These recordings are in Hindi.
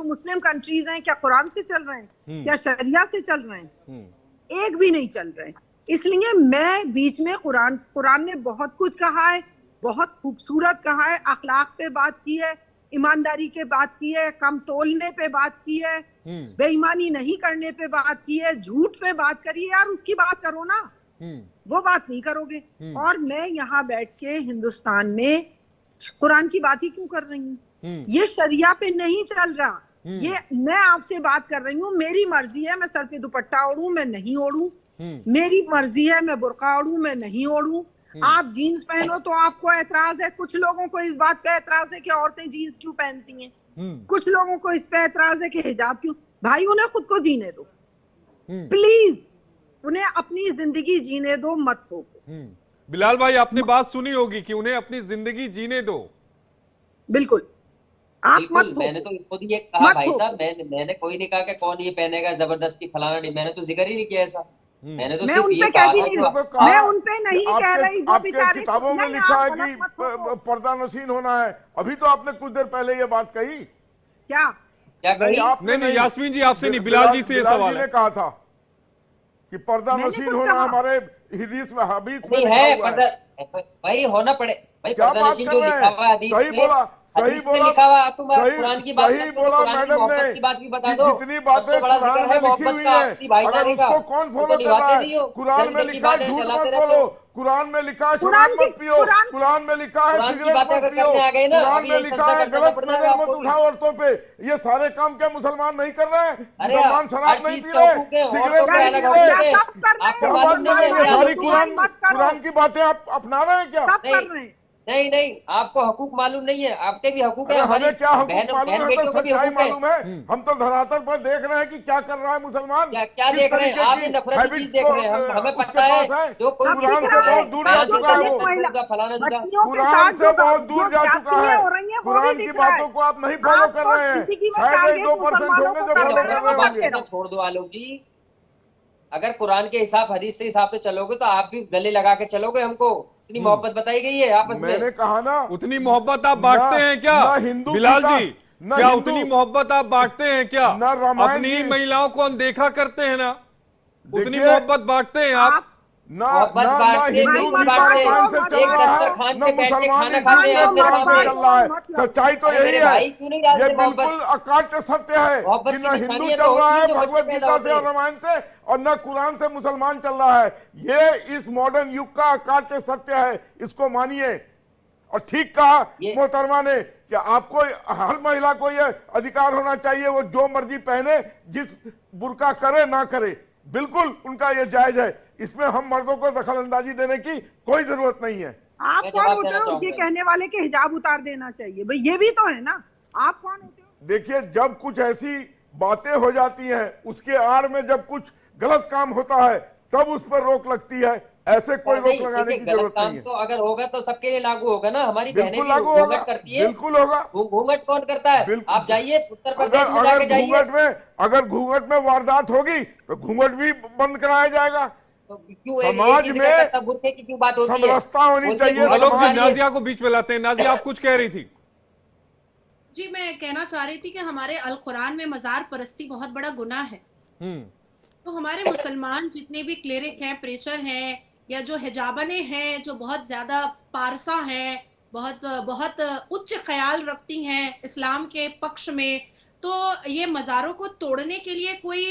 मुस्लिम कंट्रीज हैं क्या कुरान से चल रहे हैं, क्या शरिया से चल रहे हैं? एक भी नहीं चल रहे। इसलिए मैं बीच में कुरान ने बहुत कुछ कहा है, बहुत खूबसूरत कहा है, अखलाक पे बात की है, ईमानदारी के बात की है, कम तोलने पे बात की है, बेईमानी नहीं करने पे बात की है, झूठ पे बात करी है। यार उसकी बात करो ना, वो बात नहीं करोगे। और मैं यहाँ बैठ के हिंदुस्तान में कुरान की बात ही क्यों कर रही हूँ? ये शरिया पे नहीं चल रहा। ये मैं आपसे बात कर रही हूँ, मेरी मर्जी है मैं सर पे दुपट्टा ओढ़ूं, मैं नहीं ओढ़ूं, मेरी मर्जी है मैं बुर्का ओढ़ूं, मैं नहीं ओढ़ूं। आप जीन्स पहनो तो आपको एतराज है, कुछ लोगों को इस बात पे एतराज है कि औरतें जीन्स क्यों पहनती हैं, कुछ लोगों को इस पे एतराज है कि हिजाब क्यों। भाई उन्हें खुद को जीने दो प्लीज, उन्हें अपनी जिंदगी जीने दो, मत थोपो। बिलाल भाई आपने बात सुनी होगी कि उन्हें अपनी जिंदगी जीने दो। बिल्कुल आप मत थोपो। मैंने तो खुद ये कहा भाई साहब, मैंने कोई नहीं कहा कि कौन ये पहनेगा जबरदस्ती फलाना नहीं, मैंने तो जिक्र ही नहीं किया ऐसा। मैंने तो सिर्फ ये कहा था, मैं उन पे नहीं कह रही, वो बेचारे किताबों में लिखा है कि पर्दा नशीन होना है। अभी तो आपने कुछ देर पहले ये बात कही। क्या कही? नहीं यास्मीन जी आपसे नहीं, बिलाल जी से ये सवाल है। कहा था कि पर्दा नशीन होना हमारे हदीस में नहीं है, पर्दा भाई होना पड़े भाई, पर्दा नशीन जो लिखा हुआ हदीस में, सही बोला, लिखा हुआ। तुम कुरान की बात सही बोला मैडम ने, की बात भी बता दो। जितनी बातें कुरान में लिखी हुई है अगर उसको कौन फॉलो कर रहा है? कुरान में लिखा है झूठ मत बोलो, कुरान में लिखा है शराब मत पियो, कुरान में लिखा है सिगरेट मत पियो, कुरान में लिखा है गलत नजर मत उठाओ औरतों पे। ये सारे काम क्या मुसलमान नहीं कर रहे हैं? मुसलमान शराब नहीं पी रहे, सिगरेट नहीं पी रहे, क्या बात कर रहे हैं? सारी कुरान की बातें आप अपना रहे हैं क्या? नहीं नहीं, आपको हकूक मालूम नहीं है, आपके भी हकूक है, हमें क्या हकूक मालूम है? तो सच्चाई मालूम है। हम तो धरातल पर देख रहे हैं कि क्या कर रहा है मुसलमान, क्या देख रहे हैं आप? ये नफरत की चीज देख रहे हैं, हमें पता है जो कोई कुरान से बहुत दूर जा चुका है वो, कुरान से बहुत दूर जा चुका है। कुरान की बातों को आप नहीं फॉलो कर रहे हैं, शायद 1-2% होंगे जो फॉलो कर रहे होंगे। छोड़ दो आलोक जी, अगर कुरान के हिसाब हदीस से हिसाब से चलोगे तो आप भी गले लगा के चलोगे। हमको इतनी मोहब्बत बताई गई है आपस में। मैंने कहा ना, उतनी मोहब्बत आप बांटते हैं क्या बिलाल जी? क्या उतनी मोहब्बत आप बांटते हैं क्या? अपनी महिलाओं को अनदेखा करते हैं ना, उतनी मोहब्बत बांटते हैं आप? ना हिंदू की रामायण से चल रहा है, ना मुसलमान चल रहा है। सच्चाई तो यही है, ये बिल्कुल अकाट्य सत्य है कि ना हिंदू चल रहा है भगवत गीता से और रामायण से, और न कुरान से मुसलमान चल रहा है। ये इस मॉडर्न युग का अकाट्य सत्य है, इसको मानिए। और ठीक कहा मोहतरमा ने कि आपको, हर महिला को ये अधिकार होना चाहिए वो जो मर्जी पहने, जिस बुर्का करे ना करे, बिल्कुल उनका ये जायज है। इसमें हम मर्दों को दखल अंदाजी देने की कोई जरूरत नहीं है। आप कौन होते हो ये कहने वाले के हिजाब उतार देना चाहिए? भाई ये भी तो है ना, आप कौन होते हो? देखिए, जब कुछ ऐसी बातें हो जाती हैं, उसके आड़ में जब कुछ गलत काम होता है तब उस पर रोक लगती है। ऐसे कोई रोक लगाने की जरूरत नहीं है। तो अगर होगा तो सबके लिए लागू होगा ना। हमारी बहनें भी घूंघट करती है, बिल्कुल होगा। घूंघट कौन करता है? आप जाइए उत्तर प्रदेश में, जाके जाइए। अगर घूंघट में वारदात होगी तो घूंघट भी बंद कराया जाएगा। तो क्यों समाज में बुरखे की क्यों बात होती है? समरसता होनी चाहिए। नाजिया को बीच में लाते हैं। नाजिया आप कुछ कह रही थी? जी मैं कहना चाह रही थी कि हमारे अल कुरान में मजार परस्ती बहुत बड़ा गुनाह है। तो हमारे मुसलमान जितने भी क्लेरिक हैं, प्रेशर हैं, या जो हिजाबने हैं, जो बहुत ज्यादा पारसा हैं, बहुत उच्च ख्याल रखती हैं इस्लाम के पक्ष में, तो ये मज़ारों को तोड़ने के लिए कोई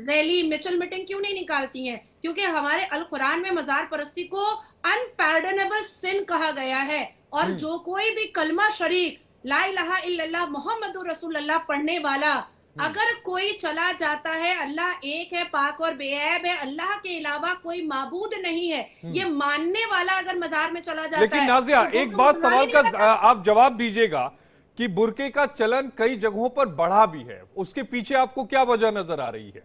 रैली मिचल मीटिंग क्यों नहीं निकालती हैं? क्योंकि हमारे अल कुरान में मज़ार परस्ती को अनपैर्डनेबल सिन कहा गया है। और जो कोई भी कलमा शरीक ला इलाहा इल्लल्लाह मुहम्मदुर रसूलुल्लाह पढ़ने वाला अगर कोई चला जाता है, अल्लाह एक है, पाक और बेऐब है, अल्लाह के अलावा कोई माबूद नहीं है, ये मानने वाला अगर मजार में चला जाता है। लेकिन नाजिया एक बात सवाल का आप जवाब दीजिएगा कि बुर्के का चलन कई जगहों पर बढ़ा भी है, उसके पीछे आपको क्या वजह नजर आ रही है?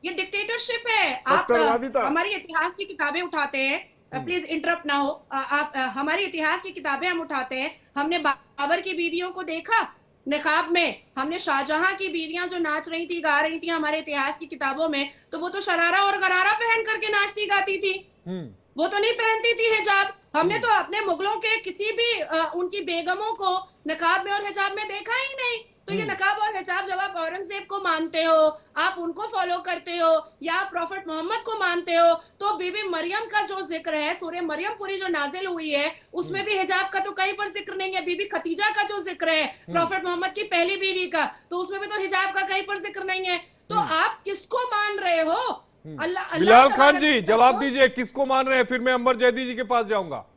ये डिक्टेटरशिप है। आप हमारी इतिहास की किताबें उठाते हैं, प्लीज इंटरप्ट ना हो, आप हमारी इतिहास की किताबें हम उठाते हैं, हमने बाबर की बीवियों को देखा निकाब में, हमने शाहजहां की बीवियां जो नाच रही थी, गा रही थी हमारे इतिहास की किताबों में, तो वो तो शरारा और गरारा पहन करके नाचती गाती थी, वो तो नहीं पहनती थी हिजाब। हमने तो अपने मुगलों के किसी भी उनकी बेगमों को नकाब में और हिजाब में देखा ही नहीं। तो ये नकाब और हिजाब जब आप औरंगजेब को मानते हो, आप उनको फॉलो करते हो, या आप प्रॉफिट मोहम्मद को मानते हो, तो बीबी मरियम का जो जिक्र है, सूरह मरियम पूरी जो नाजिल हुई है, उसमें भी हिजाब का तो कहीं पर जिक्र नहीं है। बीबी खतीजा का जो जिक्र है, प्रॉफिट मोहम्मद की पहली बीवी का, तो उसमें भी तो हिजाब का कहीं पर जिक्र नहीं है। तो आप किसको मान रहे हो? अल्लाह। बिलाल खान जी जवाब दीजिए, किसको मान रहे हैं? फिर मैं अंबर जैदी जी के पास जाऊंगा।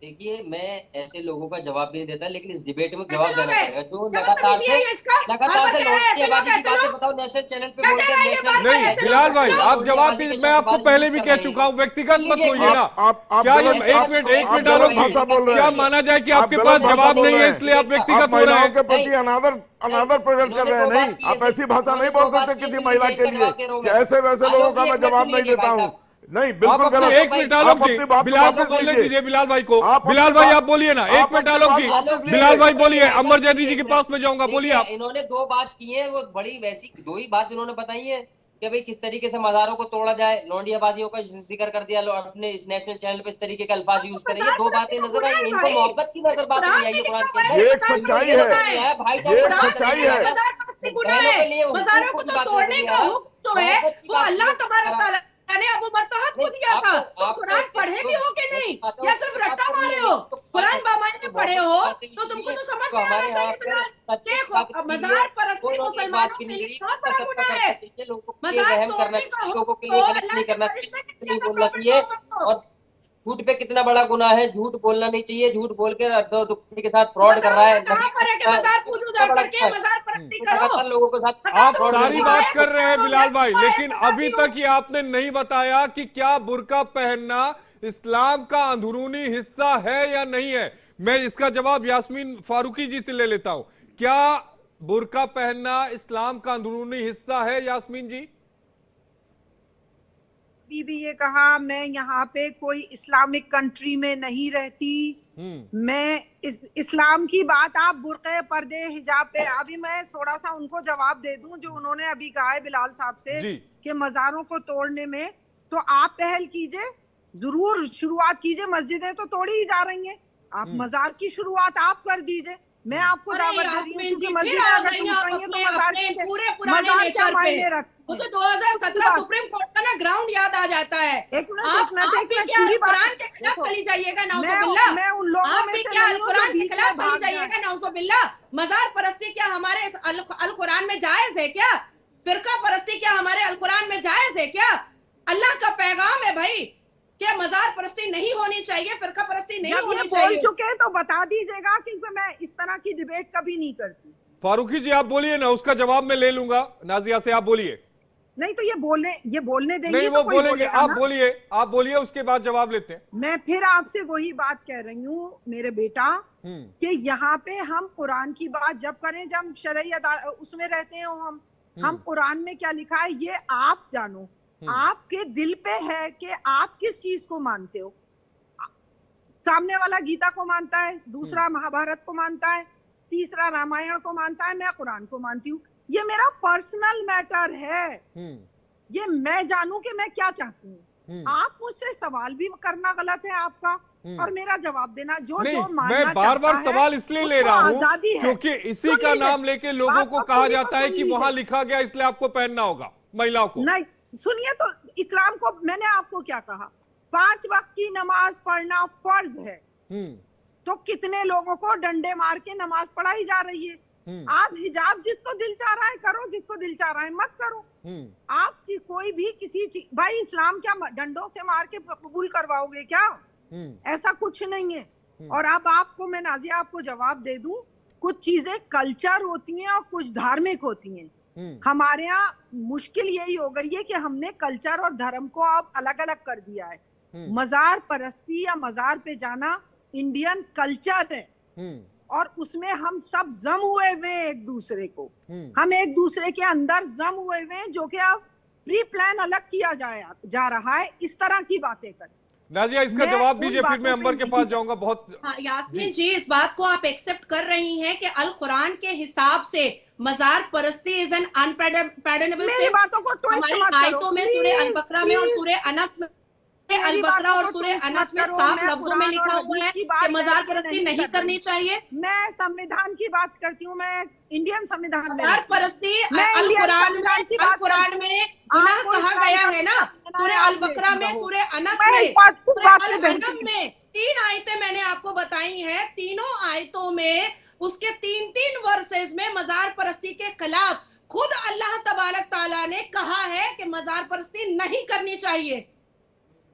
देखिए, मैं ऐसे लोगों का जवाब भी नहीं देता, लेकिन इस डिबेट में जवाब देना पड़ेगा। जो लगातार से लौटती आबादी की बातें बताओ, नेशनल चैनल पे बोलते हैं नेशनल। नहीं बिलाल भाई, आप जवाब दीजिए। मैं आपको पहले भी कह चुका हूँ, व्यक्तिगत मत होइए ना। क्या ये एक मिनट डालोगे? क्या माना जाए कि आपके पास जवाब नहीं है इसलिए आप व्यक्तिगत हो रहे हैं? के प्रति अनादर प्रेजेंट कर रहे हैं। नहीं, आप ऐसी भाषा नहीं बोल सकते किसी महिला के लिए। ऐसे वैसे लोगों का मैं जवाब नहीं देता हूँ। नहीं, बिल्कुल गलत। एक मिनट डायलॉग जी, बिलाल को बोलने दीजिए। बिलाल भाई को, बिलाल भाई आप बोलिए ना, एक मिनट डायलॉग जी। बिलाल भाई बोलिए, अंबर जैदी जी के पास में जाऊंगा, बोलिए आप। इन्होंने दो बात की है, वो बड़ी वैसी दो ही बात इन्होंने बताई है कि भाई किस तरीके से मज़ारों को तोड़ा जाए, लौंडियाबाजियों का जिक्र कर दिया अपने इस नेशनल चैनल पे, इस तरीके के अल्फाज यूज करें। ये दो बातें नजर आई, इनको मोहब्बत की नजर बात नहीं आई है कुरान के अंदर। एक सच्चाई है, एक सच्चाई है। बहनों के लिए मज़ारों को तोड़ने का हुक्म तो है वो अल्लाह तबारक तआला ने अबू बरतहत को दिया था। तो कुरान पढ़े भी हो कि नहीं, या सिर्फ रट्टा मारे हो? कुरान बामाई में पढ़े हो तो तुमको तो समझ में आना चाहिए बिलाल। मज़ार परस्ती मुसलमानों के लिए बहुत बड़ा गुनाह है। मज़ार तोड़ने का हुक्म तो अल्लाह के फरिश्ते ने बोलना चाहिए। और झूठ पे कितना बड़ा गुनाह है, झूठ बोलना नहीं चाहिए। झूठ बोल के किसी के साथ फ्रॉड कर रहा है। लोगों के साथ आप सारी बात कर रहे हैं बिलाल भाई, लेकिन अभी तक ये आपने नहीं बताया कि क्या बुर्का पहनना इस्लाम का अंदरूनी हिस्सा है या नहीं है। मैं इसका जवाब यास्मीन फारूकी जी से ले लेता हूं। क्या बुर्का पहनना इस्लाम का अंदरूनी हिस्सा है यास्मीन जी? भी ये कहा, मैं यहाँ पे कोई इस्लामिक कंट्री में नहीं रहती। मैं इस्लाम की बात, आप बुर्के पर्दे हिजाब पे, अभी मैं थोड़ा सा उनको जवाब दे दूं जो उन्होंने अभी कहा है बिलाल साहब से कि मज़ारों को तोड़ने में, तो आप पहल कीजिए, जरूर शुरुआत कीजिए। मस्जिदें तो तोड़ी ही जा रही हैं, आप मज़ार की शुरुआत आप कर दीजिए। मैं आपको दावत दे रही हूँ, क्योंकि मस्जिदें अगर टूट रही हैं तो मज़ार पूरे पुराने नेचर पे मुझे 2017 सुप्रीम कोर्ट का ना ग्राउंड याद आ जाता है। आप भी क्या कुरान के खिलाफ चली जाइएगा नाउज़ुबिल्लाह? आप भी क्या कुरान के खिलाफ चली जाइएगा नाउज़ुबिल्लाह? मज़ार परस्ती क्या हमारे अल कुरान में जायज है क्या? फिरका परस्ती क्या हमारे अल कुरान में जायज है क्या? अल्लाह का पैगाम है भाई क्या मज़ार परस्ती नहीं होनी चाहिए, फिरका परस्ती नहीं होनी चाहिए। बोल चुके तो बता दीजिएगा, क्योंकि मैं इस तरह की डिबेट कभी नहीं करती। फारूकी जी आप बोलिए ना, उसका जवाब मैं ले लूंगा। नाजिया से आप बोलिए। नहीं तो ये बोलने देंगे? नहीं, वो बोलेंगे। आप बोलिए, उसके बाद जवाब लेते हैं। मैं फिर आपसे वही बात कह रही हूँ मेरे बेटा, कि यहाँ पे हम कुरान की बात जब करें, जब शरई उसमें रहते हैं हम कुरान में क्या लिखा है ये आप जानो। आपके दिल पे है कि आप किस चीज को मानते हो। सामने वाला गीता को मानता है, दूसरा महाभारत को मानता है, तीसरा रामायण को मानता है, मैं कुरान को मानती हूँ। ये मेरा पर्सनल मैटर है, ये मैं जानूं कि मैं क्या चाहती हूँ। आप मुझसे सवाल भी करना गलत है आपका, और मेरा जवाब देना जो मानना मैं बार बार सवाल इसलिए ले रहा हूँ क्योंकि इसी का नाम लेके लोगों को कहा जाता है कि वहां लिखा गया इसलिए आपको पहनना होगा महिलाओं को। नहीं सुनिए, तो इस्लाम को मैंने आपको क्या कहा, 5 वक्त की नमाज पढ़ना फर्ज है। तो कितने लोगों को डंडे मार के नमाज पढ़ाई जा रही है। आप हिजाब जिसको दिल चाह रहा है करो, जिसको दिल चाह रहा है मत करो। आपकी कोई भी किसी चीज, भाई इस्लाम क्या डंडों से मार के कबूल करवाओगे क्या? ऐसा कुछ नहीं है। और अब आपको मैं नाजिया आपको जवाब दे दूं, कुछ चीजें कल्चर होती हैं और कुछ धार्मिक होती हैं। हमारे यहाँ मुश्किल यही हो गई है कि हमने कल्चर और धर्म को अब अलग अलग कर दिया है। मज़ार परस्ती या मज़ार पे जाना इंडियन कल्चर है, और उसमें हम सब जम हुए हुए एक दूसरे को, हम एक दूसरे के अंदर जम हुए हुए हैं, जो कि अब प्री प्लान अलग किया जा रहा है। इस तरह की बातें कर। नाजिया इसका जवाब दीजिए, फिर मैं अंबर के पास जाऊंगा। बहुत यास्मीन जी, इस बात को आप एक्सेप्ट कर रही हैं कि अल कुरान के हिसाब से मज़ार परस्ती इज एन अनपैर्डनेबल सिन? बातों को हमारी आयतों में सूरह अल बकरा में और सूरह अनस में मेरी अल-बकरा बातों और को सूरह twist अनस मत में करो, साफ मैं लफ्जों में कुरान लिखा और हुआ हदीस है की बात कि मजार ऐसे परस्ती नहीं कर रही। करनी चाहिए। मैं संविधान की बात करती हूँ, मैं इंडियन संविधान में मजार रहती हूँ। परस्ती मैं अल इंडियन कुरान संविधान की बात करती हूँ। में गुनाह आपको कहा इस्लाम गया का है ना, पेपर देना है, सूरह आप अल-बकरा देती में, रहो। सूरह अनस मैं में, इस बात सूरह पे अल-अनम बहस में 3 आयतें मैंने आपको बताई हैं। तीनों आयतों में उसके 3-3 वर्सेस में मजार परस्ती के खिलाफ खुद अल्लाह तबारक ताला ने कहा है कि मजार परस्ती नहीं करनी चाहिए।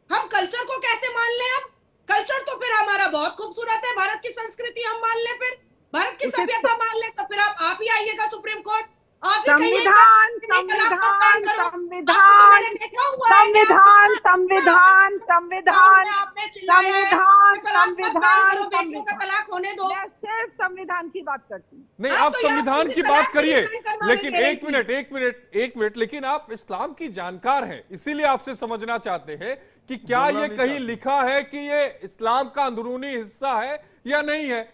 हम कल्चर को कैसे मान लें? अब कल्चर तो फिर हमारा बहुत खूबसूरत है, भारत की संस्कृति हम मान लें, फिर भारत की उसे सभ्यता मान लें, तो फिर आप ही आइएगा सुप्रीम कोर्ट, आप ही कहिएगा संविधान कि नहीं तलाक मत संविधान बैन करो। आपको तो संविधान मैंने देखा हुआ है कि आप संविधान कितना संविधान ग्राउंड में संविधान आपने चिल्लाया है संविधान कि तलाक मत बैन संविधान करो, बेटियों का संविधान तलाक होने दो। मैं सिर्फ संविधान की बात करती हूँ। नहीं, आप आप तो संविधान यार की मुझे बात तलाक भी करिए, नहीं करना लेकिन दे रही एक मिनट, लेकिन आप इस्लाम की जानकार हैं, इसीलिए आपसे समझना चाहते हैं कि क्या बोलना ये नहीं कहीं चाहते। लिखा है कि ये इस्लाम का अंदरूनी हिस्सा है या नहीं है?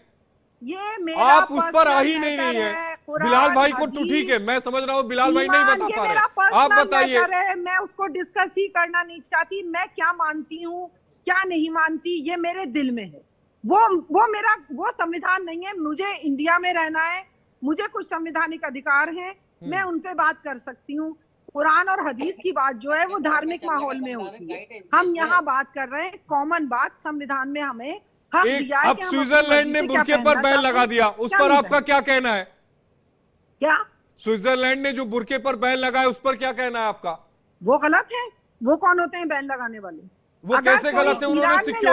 ये मेरा आप उस पर आ ही पर्सनल नहीं मैटर है। कुरान, बिलाल भाई को तो हदीस, ठीक है, मैं समझ रहा हूं बिलाल भाई नहीं ईमान, बता ये पा मेरा रहे, आप पर्सनल बताइए। मैटर है, मैं उसको डिस्कस ही करना नहीं चाहती। मैं क्या मानती हूँ क्या नहीं मानती ये मेरे दिल में है। वो मेरा वो संविधान नहीं है। मुझे इंडिया में रहना है, मुझे कुछ संवैधानिक अधिकार हैं, मैं उन पे बात कर सकती हूँ। कुरान और हदीस की बात जो है वो धार्मिक माहौल में होती है। हम यहाँ बात कर रहे हैं कॉमन बात, संविधान में हमें हक दिया है अब कि हम अपनी स्विट्जरलैंड मर्जी ने से क्या बुर्के पर पहनना बैन चाहते लगा हैं, दिया, उस क्या पर नहीं आपका पहनना। क्या कहना है? क्या स्विट्जरलैंड ने जो बुर्के पर बैन लगाया उस पर क्या कहना है आपका? वो गलत है? वो कौन होते हैं बैन लगाने वाले? वो अगर कैसे कोई गलत है? उन्होंने ईरान में सिक्योरिटी